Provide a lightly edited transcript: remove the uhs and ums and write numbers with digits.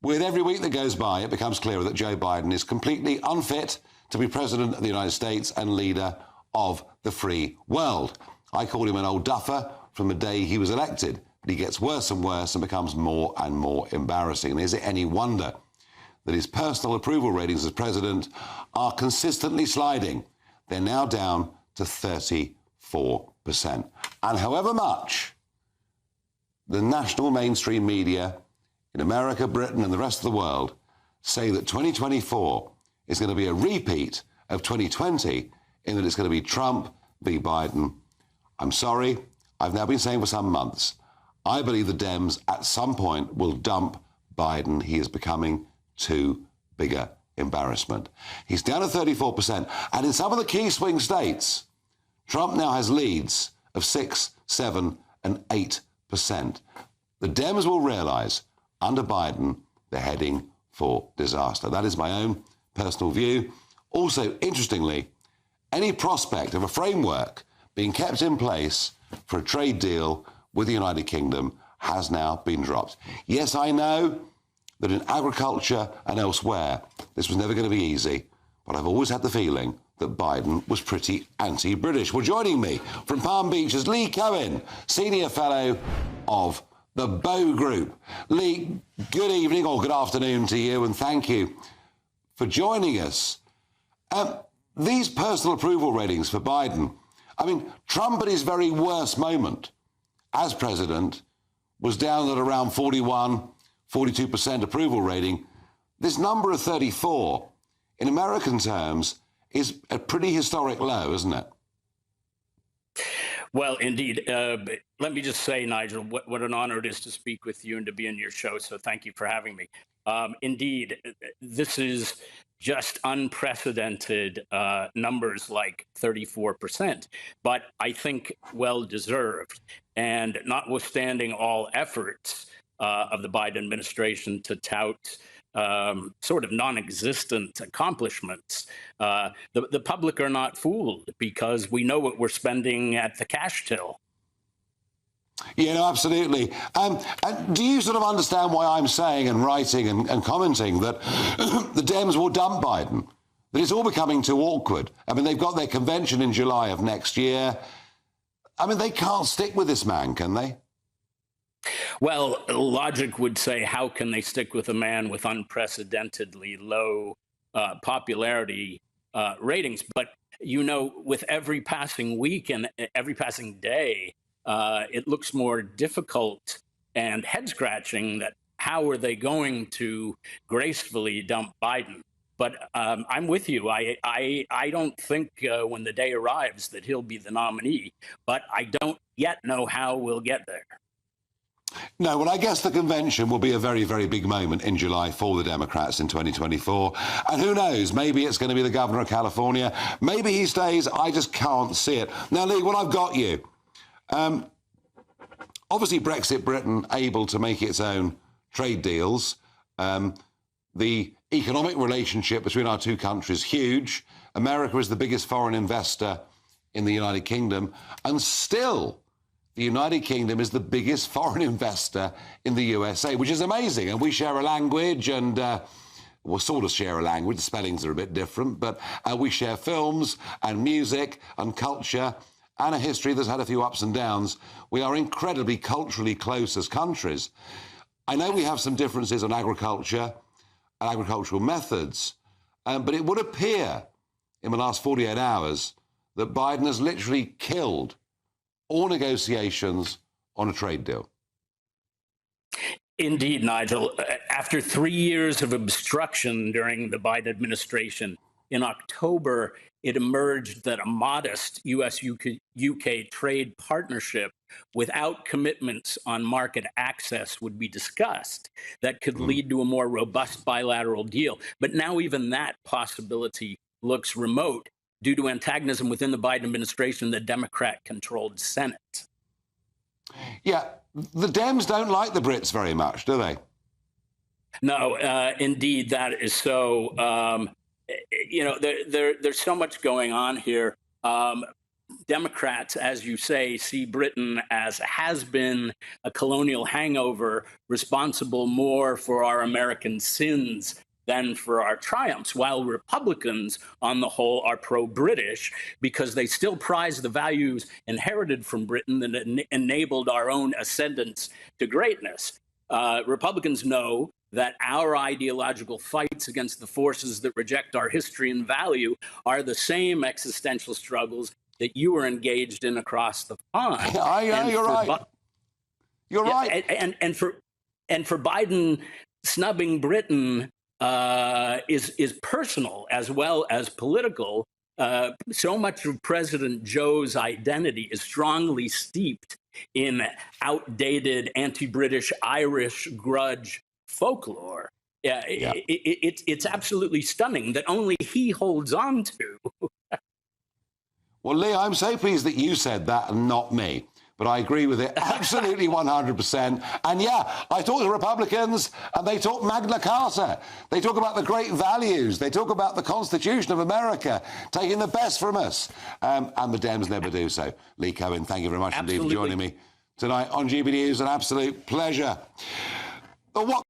With every week that goes by, it becomes clearer that Joe Biden is completely unfit to be president of the United States and leader of the free world. I called him an old duffer from the day he was elected, but he gets worse and worse and becomes more and more embarrassing. And is it any wonder that his personal approval ratings as president are consistently sliding? They're now down to 34%. And however much the national mainstream media in America, Britain, and the rest of the world say that 2024 is going to be a repeat of 2020 in that it's going to be Trump v. Biden, I'm sorry, I've now been saying for some months, I believe the Dems at some point will dump Biden. He is becoming too big an embarrassment. He's down to 34%. And in some of the key swing states, Trump now has leads of 6, 7, and 8%. The Dems will realise under Biden, they're heading for disaster. That is my own personal view. Also, interestingly, any prospect of a framework being kept in place for a trade deal with the United Kingdom has now been dropped. Yes, I know that in agriculture and elsewhere, this was never going to be easy, but I've always had the feeling that Biden was pretty anti-British. Well, joining me from Palm Beach is Lee Cohen, Senior Fellow of the Bow Group. Lee, good evening or good afternoon to you, and thank you for joining us. These personal approval ratings for Biden, I mean, Trump at his very worst moment as president was down at around 41, 42% approval rating. This number of 34, in American terms, is a pretty historic low, isn't it? Well, indeed. Let me just say, Nigel, what an honor it is to speak with you and to be in your show. So thank you for having me. Indeed, this is just unprecedented numbers like 34%, but I think well-deserved. And notwithstanding all efforts of the Biden administration to tout sort of non-existent accomplishments, the public are not fooled because we know what we're spending at the cash till. Yeah, no, absolutely. And do you sort of understand why I'm saying and writing and commenting that the Dems will dump Biden? That it's all becoming too awkward. I mean, they've got their convention in July of next year. I mean, they can't stick with this man, can they? Well, logic would say, how can they stick with a man with unprecedentedly low popularity ratings? But, you know, with every passing week and every passing day, it looks more difficult and head-scratching that how are they going to gracefully dump Biden? But I'm with you. I don't think when the day arrives that he'll be the nominee, but I don't yet know how we'll get there. No, well, I guess the convention will be a very, very big moment in July for the Democrats in 2024. And who knows, maybe it's going to be the governor of California. Maybe he stays. I just can't see it. Now, Lee, well, I've got you. Obviously, Brexit Britain able to make its own trade deals. The economic relationship between our two countries huge. America is the biggest foreign investor in the United Kingdom. And still, the United Kingdom is the biggest foreign investor in the USA, which is amazing. And we share a language and we'll sort of share a language. The spellings are a bit different, but we share films and music and culture and a history that's had a few ups and downs. We are incredibly culturally close as countries. I know we have some differences on agriculture and agricultural methods, but it would appear in the last 48 hours that Biden has literally killed all negotiations on a trade deal. Indeed, Nigel. After 3 years of obstruction during the Biden administration, in October, it emerged that a modest US-UK trade partnership without commitments on market access would be discussed that could lead to a more robust bilateral deal. But now even that possibility looks remote due to antagonism within the Biden administration, the Democrat-controlled Senate. Yeah, the Dems don't like the Brits very much, do they? No, indeed, that is so. You know, there's so much going on here. Democrats, as you say, see Britain as has been a colonial hangover responsible more for our American sins than for our triumphs, while Republicans, on the whole, are pro-British because they still prize the values inherited from Britain that enabled our own ascendance to greatness. Republicans know that our ideological fights against the forces that reject our history and value are the same existential struggles that you were engaged in across the pond. You're right. You're right. And for Biden, snubbing Britain is personal as well as political. So much of President Joe's identity is strongly steeped in outdated anti-British Irish grudge folklore. It's absolutely stunning that only he holds on to. Well, Lee, I'm so pleased that you said that and not me. But I agree with it absolutely 100%. And yeah, I talk to Republicans and they talk Magna Carta. They talk about the great values. They talk about the Constitution of America, taking the best from us. And the Dems never do so. Lee Cohen, thank you very much indeed for joining me tonight on GB News. An absolute pleasure. But what